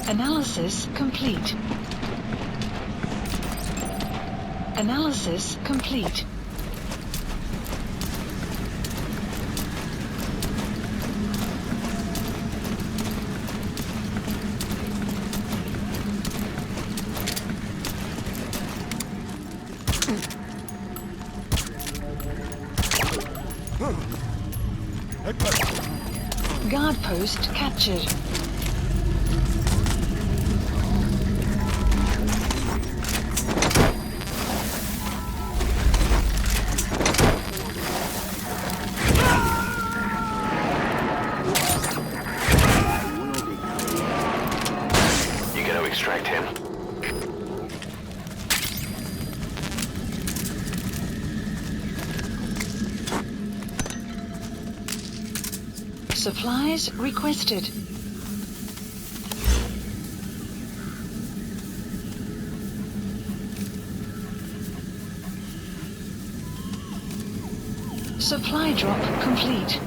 Analysis complete. Analysis complete. Guard post captured. You gotta extract him. Supplies requested. Supply drop complete.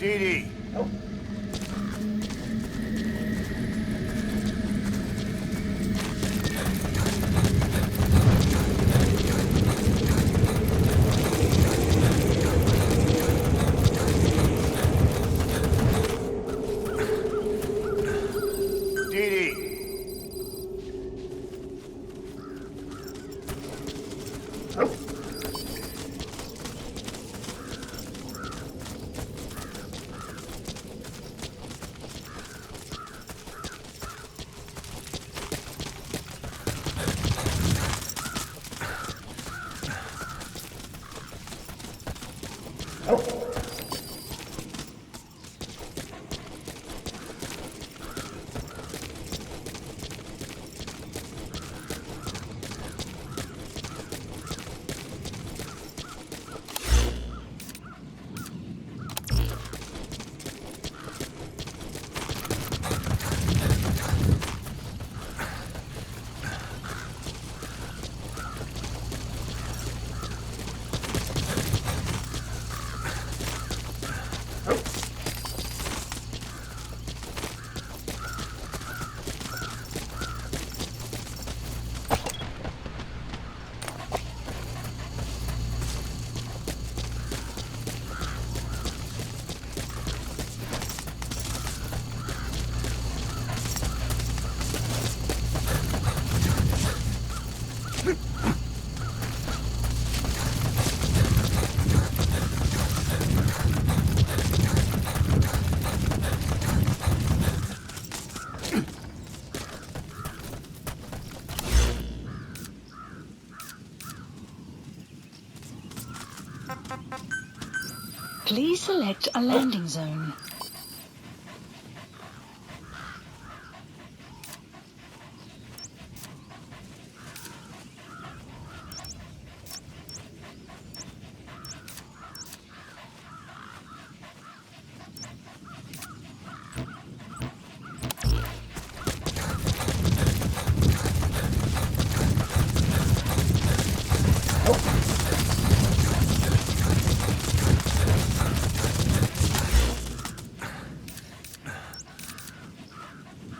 DD. Please select a landing zone.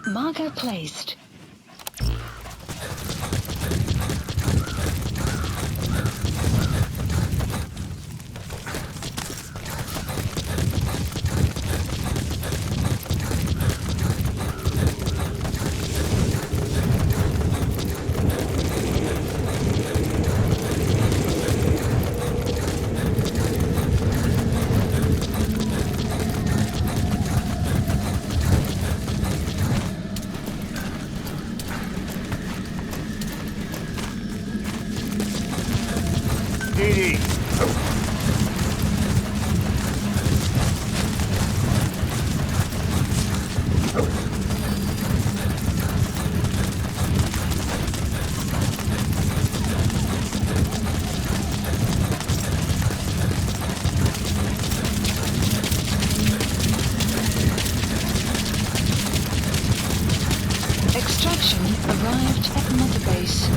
Marker placed. Extraction arrived at Mother Base.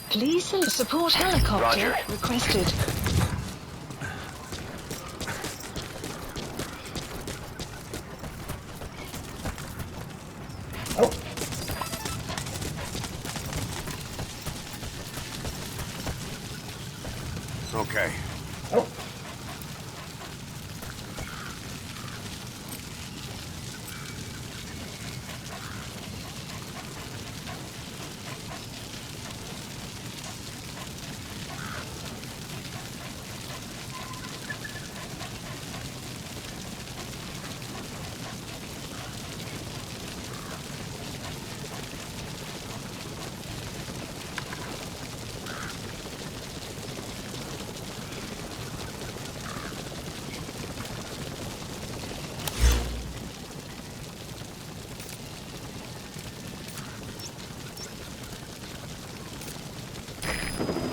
Please support helicopter Roger. requested. Okay.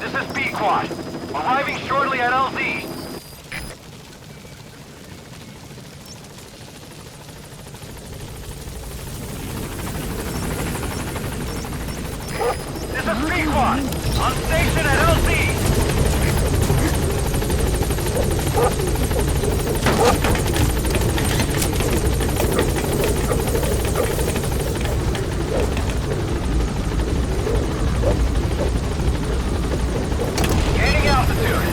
This is B-Quad. Arriving shortly at LZ. This is B-Quad. On station at LZ. Gaining altitude.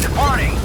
Departing.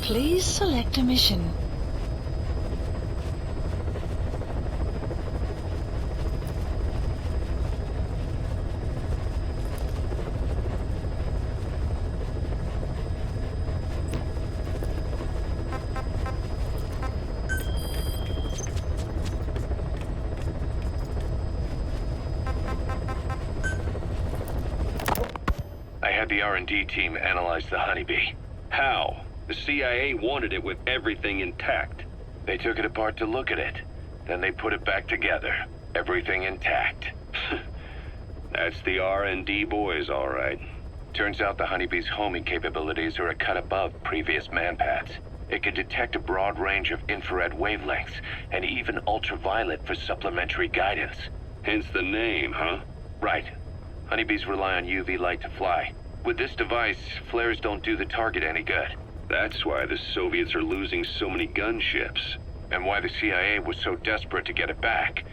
Please select a mission. I had the R&D team analyze the honeybee. How? The CIA wanted it with everything intact. They took it apart to look at it. Then they put it back together. Everything intact. That's the R&D boys, all right. Turns out the honeybee's homing capabilities are a cut above previous manpads. It can detect a broad range of infrared wavelengths, and even ultraviolet for supplementary guidance. Hence the name, huh? Right. Honeybees rely on UV light to fly. With this device, flares don't do the target any good. That's why the Soviets are losing so many gunships, and why the CIA was so desperate to get it back.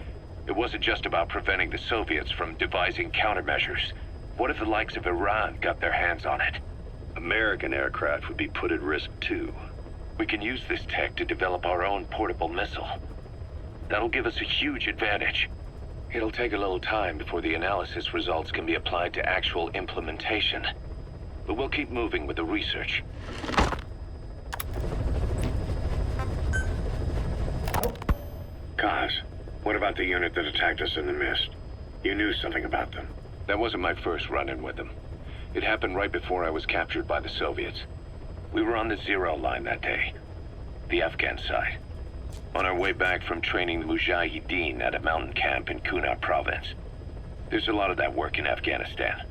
It wasn't just about preventing the Soviets from devising countermeasures. What if the likes of Iran got their hands on it? American aircraft would be put at risk too. We can use this tech to develop our own portable missile. That'll give us a huge advantage. It'll take a little time before the analysis results can be applied to actual implementation. But we'll keep moving with the research. Kaz, what about the unit that attacked us in the mist? You knew something about them. That wasn't my first run-in with them. It happened right before I was captured by the Soviets. We were on the zero line that day, the Afghan side, on our way back from training the Mujahideen at a mountain camp in Kunar province. There's a lot of that work in Afghanistan.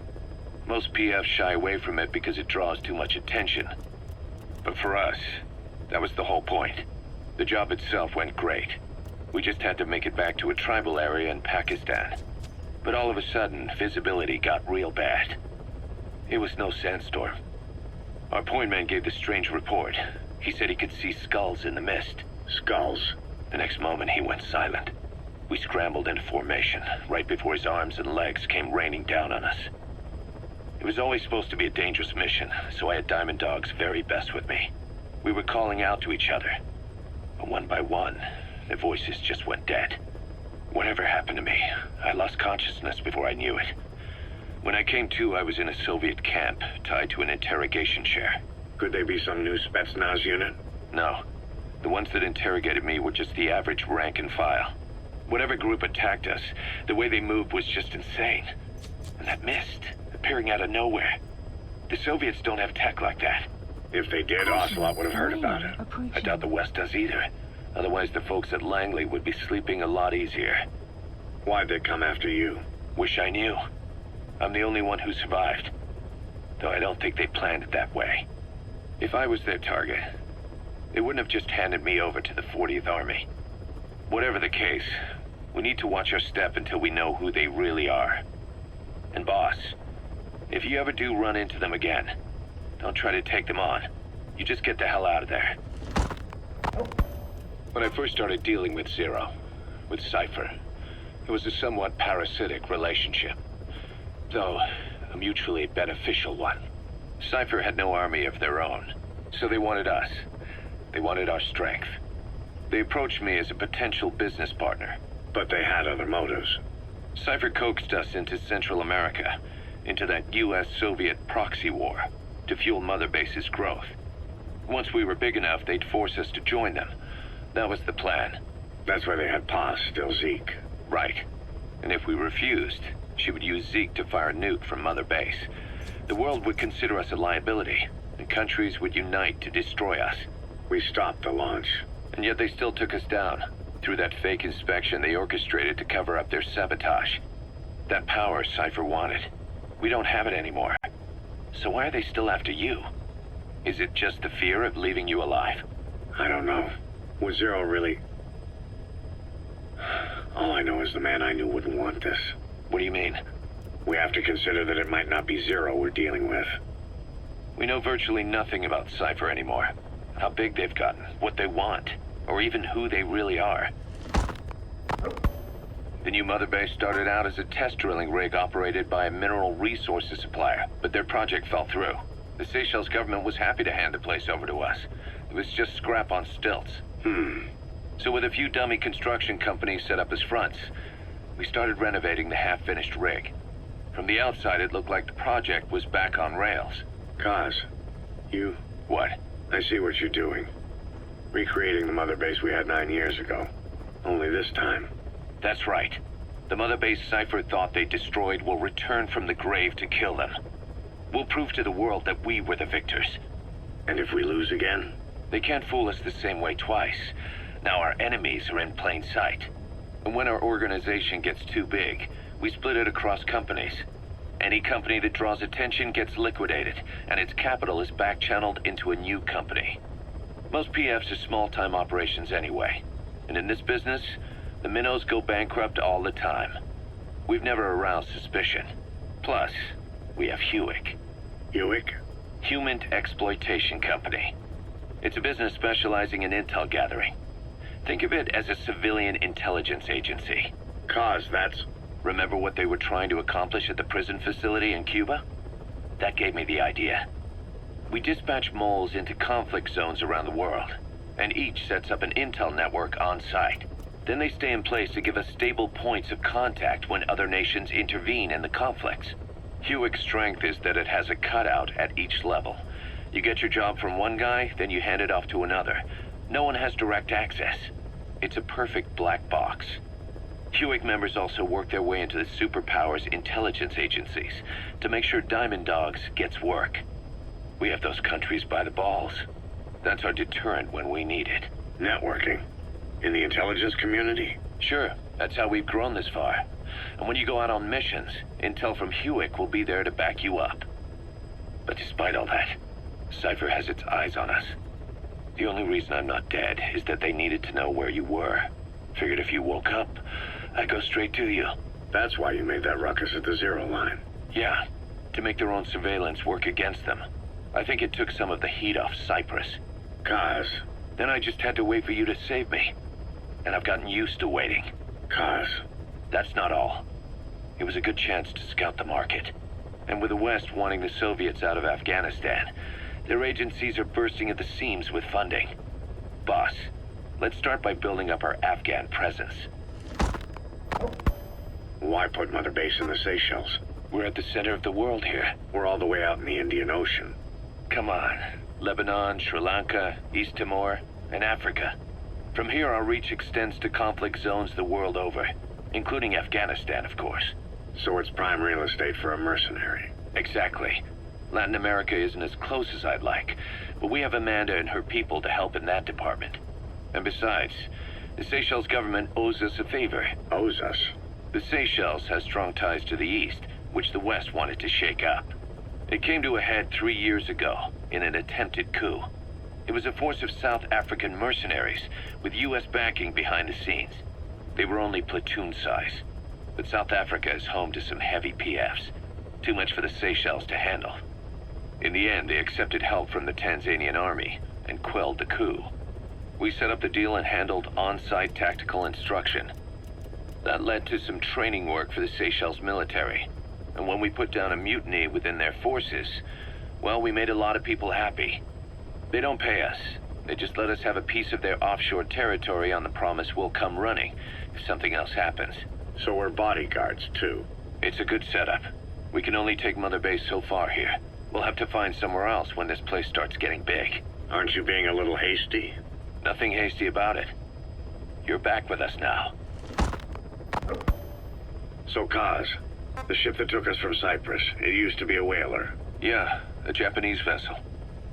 Most PFs shy away from it because it draws too much attention. But for us, that was the whole point. The job itself went great. We just had to make it back to a tribal area in Pakistan. But all of a sudden, visibility got real bad. It was no sandstorm. Our point man gave this strange report. He said he could see skulls in the mist. Skulls? The next moment, he went silent. We scrambled into formation, right before his arms and legs came raining down on us. It was always supposed to be a dangerous mission, so I had Diamond Dog's very best with me. We were calling out to each other. But one by one, their voices just went dead. Whatever happened to me, I lost consciousness before I knew it. When I came to, I was in a Soviet camp, tied to an interrogation chair. Could they be some new Spetsnaz unit? No. The ones that interrogated me were just the average rank and file. Whatever group attacked us, the way they moved was just insane. And that mist, appearing out of nowhere. The Soviets don't have tech like that. If they did, Ocelot would have heard about it. I doubt the West does either. Otherwise, the folks at Langley would be sleeping a lot easier. Why'd they come after you? Wish I knew. I'm the only one who survived. Though I don't think they planned it that way. If I was their target, they wouldn't have just handed me over to the 40th Army. Whatever the case, we need to watch our step until we know who they really are. And boss, if you ever do run into them again, don't try to take them on. You just get the hell out of there. When I first started dealing with Zero, with Cypher, it was a somewhat parasitic relationship, though a mutually beneficial one. Cypher had no army of their own, so they wanted us. They wanted our strength. They approached me as a potential business partner. But they had other motives. Cypher coaxed us into Central America, into that US-Soviet proxy war, to fuel Mother Base's growth. Once we were big enough, they'd force us to join them. That was the plan. That's why they had Paz, still Zeke. Right. And if we refused, she would use Zeke to fire a nuke from Mother Base. The world would consider us a liability, and countries would unite to destroy us. We stopped the launch. And yet they still took us down. Through that fake inspection they orchestrated to cover up their sabotage. That power Cypher wanted. We don't have it anymore. So why are they still after you? Is it just the fear of leaving you alive? I don't know. Was Zero really... All I know is the man I knew wouldn't want this. What do you mean? We have to consider that it might not be Zero we're dealing with. We know virtually nothing about Cypher anymore. How big they've gotten, what they want, or even who they really are. The new Mother Base started out as a test drilling rig operated by a mineral resources supplier, but their project fell through. The Seychelles government was happy to hand the place over to us. It was just scrap on stilts. So with a few dummy construction companies set up as fronts, we started renovating the half-finished rig. From the outside, it looked like the project was back on rails. Kaz, you... What? I see what you're doing. Recreating the mother base we had 9 years ago. Only this time. That's right. The mother base Cypher thought they destroyed will return from the grave to kill them. We'll prove to the world that we were the victors. And if we lose again? They can't fool us the same way twice. Now our enemies are in plain sight. And when our organization gets too big, we split it across companies. Any company that draws attention gets liquidated, and its capital is back-channeled into a new company. Most PFs are small-time operations anyway. And in this business, the minnows go bankrupt all the time. We've never aroused suspicion. Plus, we have Hewick. Hewick? Human Exploitation Company. It's a business specializing in intel gathering. Think of it as a civilian intelligence agency. Kaz, that's... Remember what they were trying to accomplish at the prison facility in Cuba? That gave me the idea. We dispatch moles into conflict zones around the world, and each sets up an intel network on site. Then they stay in place to give us stable points of contact when other nations intervene in the conflicts. Hewick's strength is that it has a cutout at each level. You get your job from one guy, then you hand it off to another. No one has direct access. It's a perfect black box. Hewick members also work their way into the superpowers intelligence agencies to make sure Diamond Dogs gets work. We have those countries by the balls. That's our deterrent when we need it. Networking? In the intelligence community? Sure, that's how we've grown this far. And when you go out on missions, intel from Hewick will be there to back you up. But despite all that, Cypher has its eyes on us. The only reason I'm not dead is that they needed to know where you were. Figured if you woke up, I'd go straight to you. That's why you made that ruckus at the Zero Line. Yeah, to make their own surveillance work against them. I think it took some of the heat off Cyprus. Kaz. Then I just had to wait for you to save me. And I've gotten used to waiting. Kaz. That's not all. It was a good chance to scout the market. And with the West wanting the Soviets out of Afghanistan, their agencies are bursting at the seams with funding. Boss, let's start by building up our Afghan presence. Why put Mother Base in the Seychelles? We're at the center of the world here. We're all the way out in the Indian Ocean. Come on. Lebanon, Sri Lanka, East Timor, and Africa. From here, our reach extends to conflict zones the world over, including Afghanistan, of course. So it's prime real estate for a mercenary. Exactly. Latin America isn't as close as I'd like, but we have Amanda and her people to help in that department. And besides, the Seychelles government owes us a favor. Owes us? The Seychelles has strong ties to the east, which the West wanted to shake up. It came to a head 3 years ago, in an attempted coup. It was a force of South African mercenaries, with U.S. backing behind the scenes. They were only platoon size, but South Africa is home to some heavy PFs. Too much for the Seychelles to handle. In the end, they accepted help from the Tanzanian army and quelled the coup. We set up the deal and handled on-site tactical instruction. That led to some training work for the Seychelles military. And when we put down a mutiny within their forces, well, we made a lot of people happy. They don't pay us. They just let us have a piece of their offshore territory on the promise we'll come running if something else happens. So we're bodyguards, too. It's a good setup. We can only take Mother Base so far here. We'll have to find somewhere else when this place starts getting big. Aren't you being a little hasty? Nothing hasty about it. You're back with us now. So, Kaz, the ship that took us from Cyprus, it used to be a whaler. Yeah, a Japanese vessel.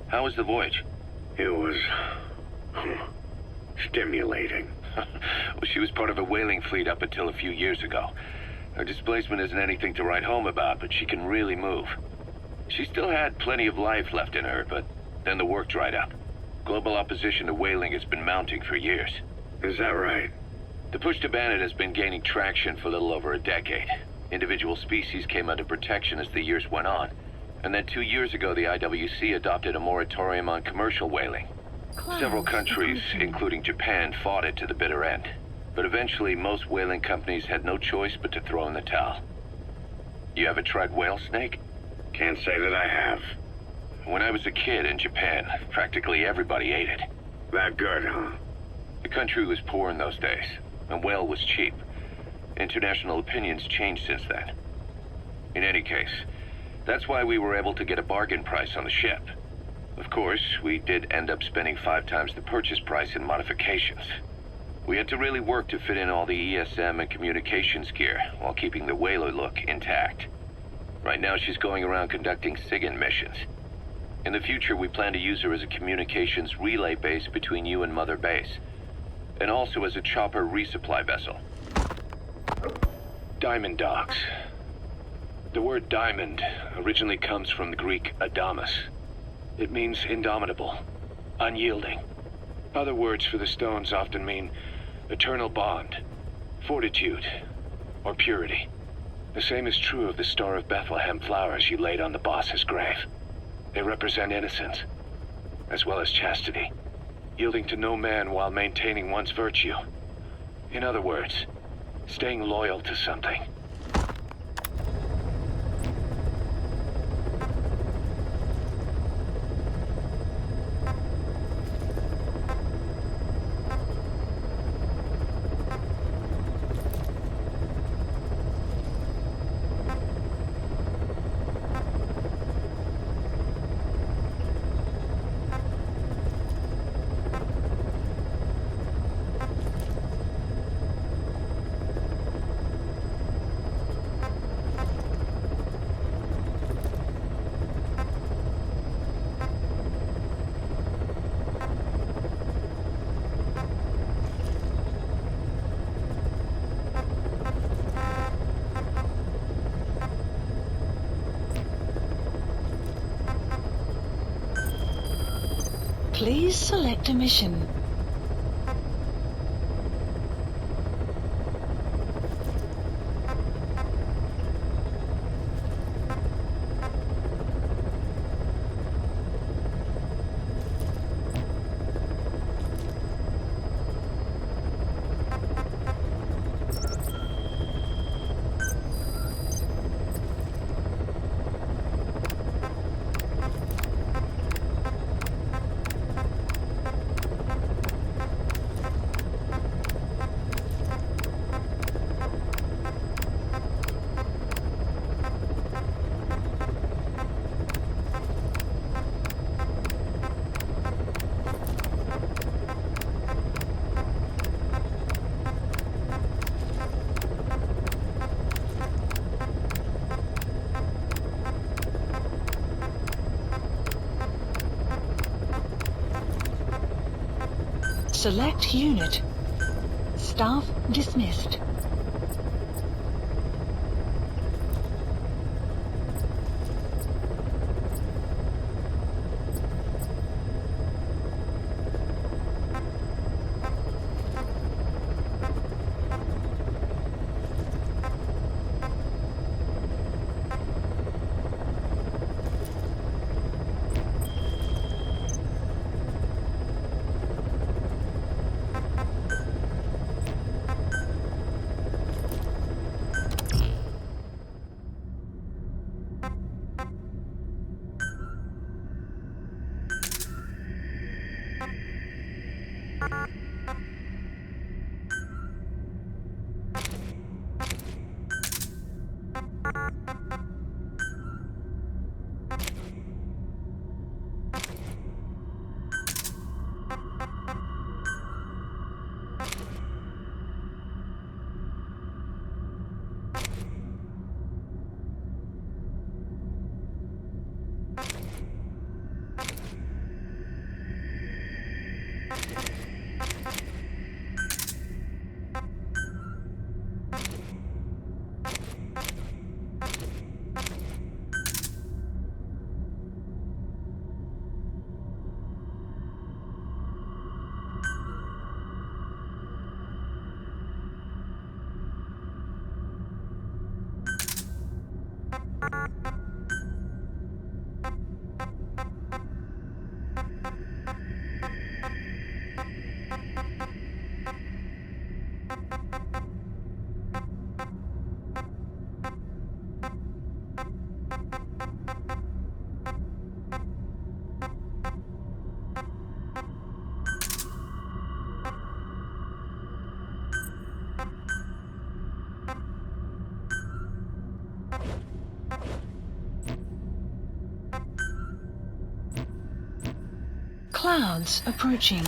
How was the voyage? It was... stimulating. Well, she was part of a whaling fleet up until a few years ago. Her displacement isn't anything to write home about, but she can really move. She still had plenty of life left in her, but then the work dried up. Global opposition to whaling has been mounting for years. Is that right? The push to ban it has been gaining traction for a little over a decade. Individual species came under protection as the years went on. And then 2 years ago, the IWC adopted a moratorium on commercial whaling. Several countries, including Japan, fought it to the bitter end. But eventually, most whaling companies had no choice but to throw in the towel. You ever tried whale snake? Can't say that I have. When I was a kid in Japan, practically everybody ate it. That good, huh? The country was poor in those days, and whale was cheap. International opinions changed since then. In any case, that's why we were able to get a bargain price on the ship. Of course, we did end up spending 5 times the purchase price in modifications. We had to really work to fit in all the ESM and communications gear while keeping the whaler look intact. Right now she's going around conducting SIGINT missions. In the future, we plan to use her as a communications relay base between you and Mother Base, and also as a chopper resupply vessel. Diamond docks. The word diamond originally comes from the Greek adamas. It means indomitable, unyielding. Other words for the stones often mean eternal bond, fortitude, or purity. The same is true of the Star of Bethlehem flowers you laid on the boss's grave. They represent innocence, as well as chastity, yielding to no man while maintaining one's virtue. In other words, staying loyal to something. Please select a mission. Select unit. Staff dismissed. Clouds approaching.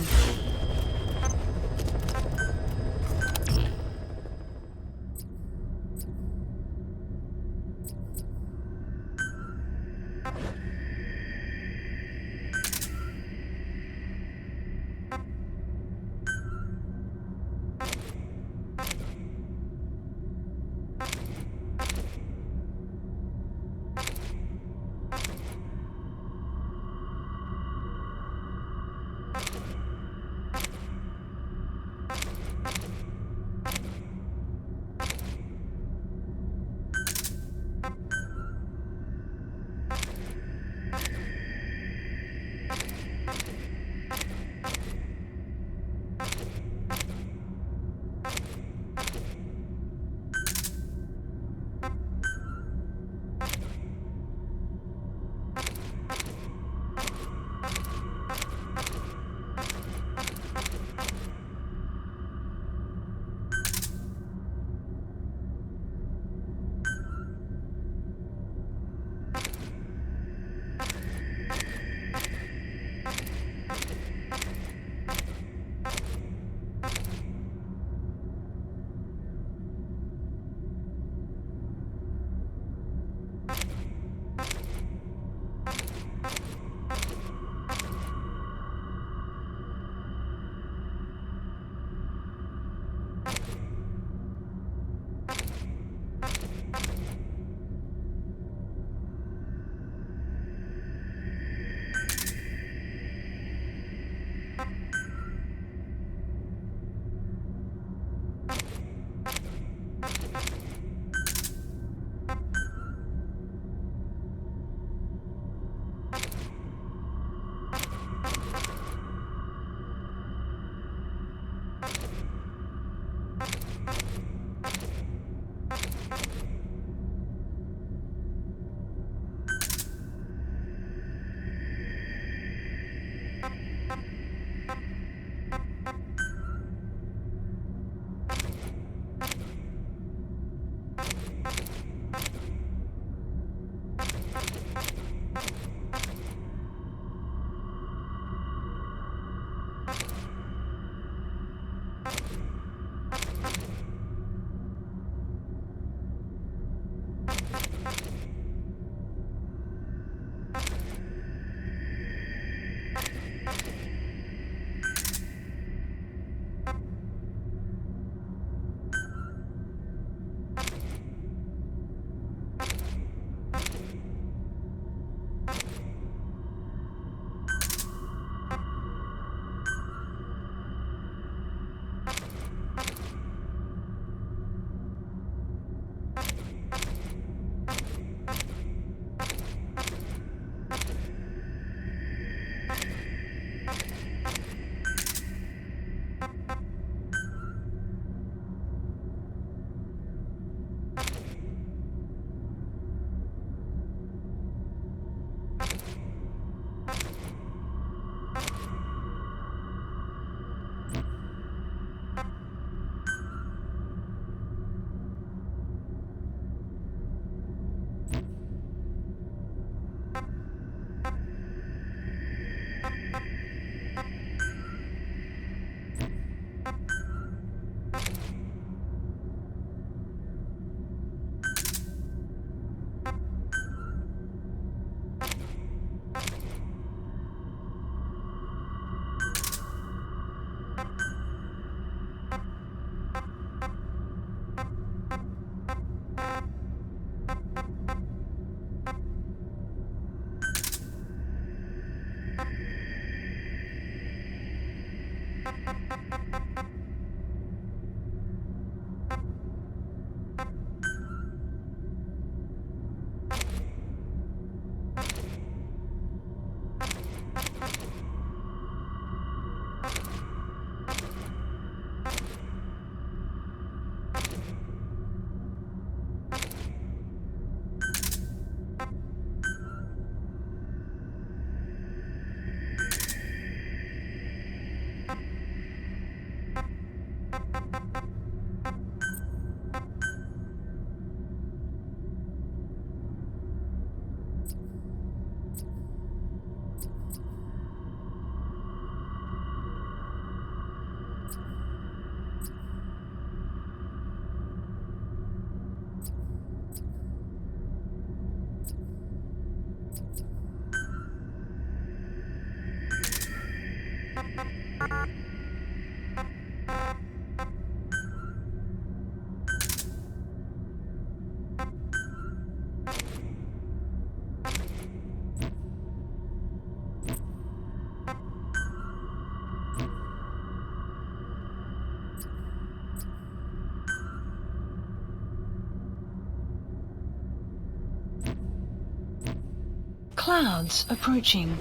Clouds approaching.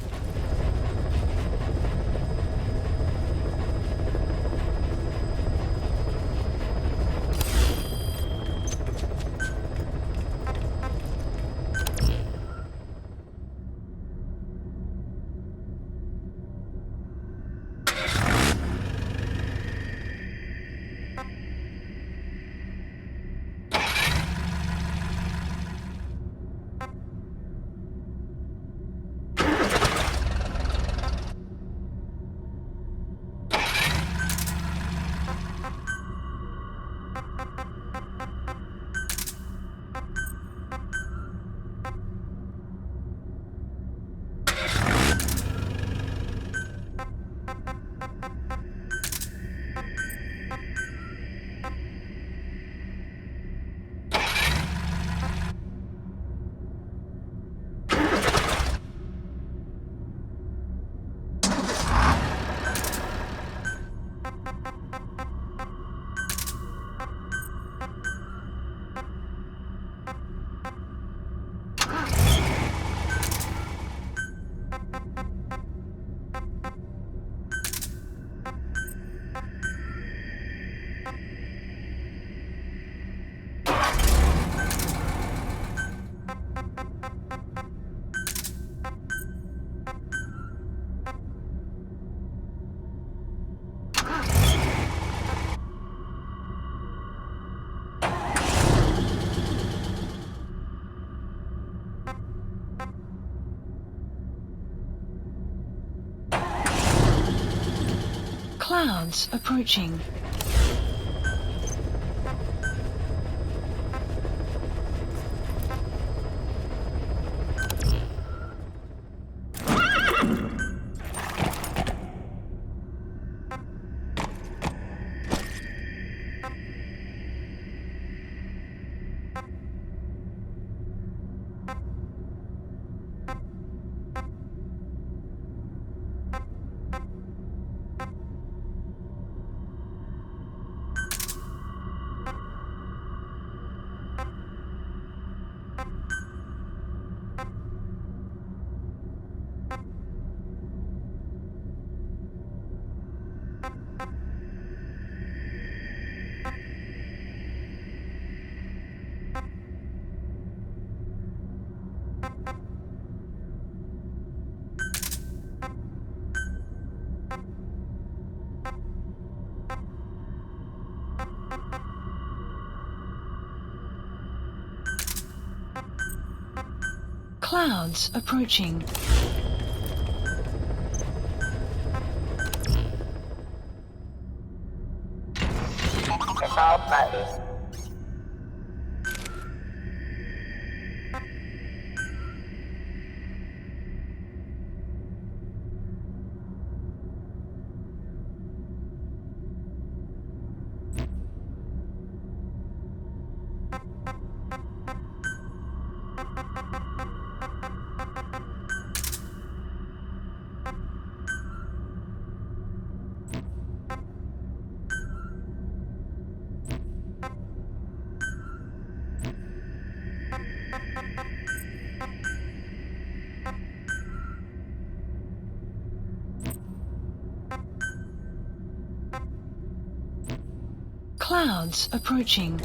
Clouds approaching. Clouds approaching. Clouds approaching.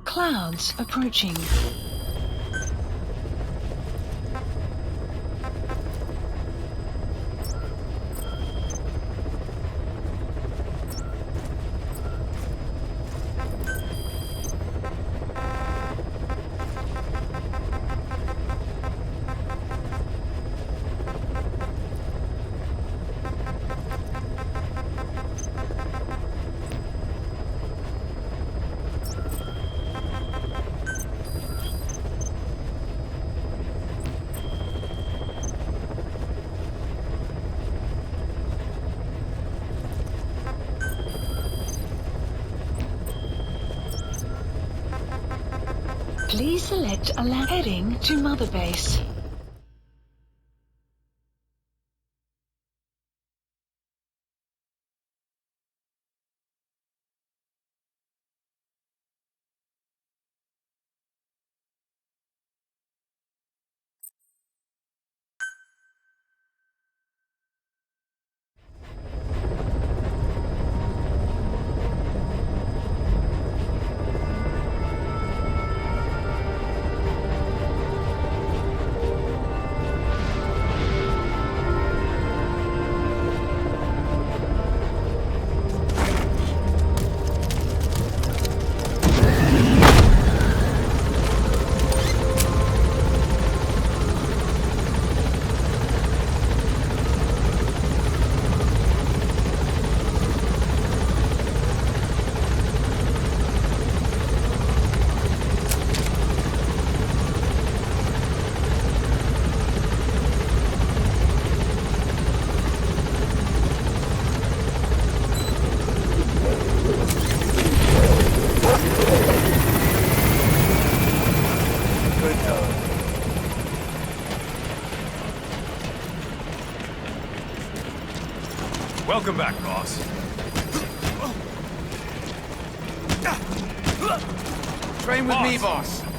Clouds approaching. Please select a heading to Mother Base. Welcome back, boss. Train with me, boss.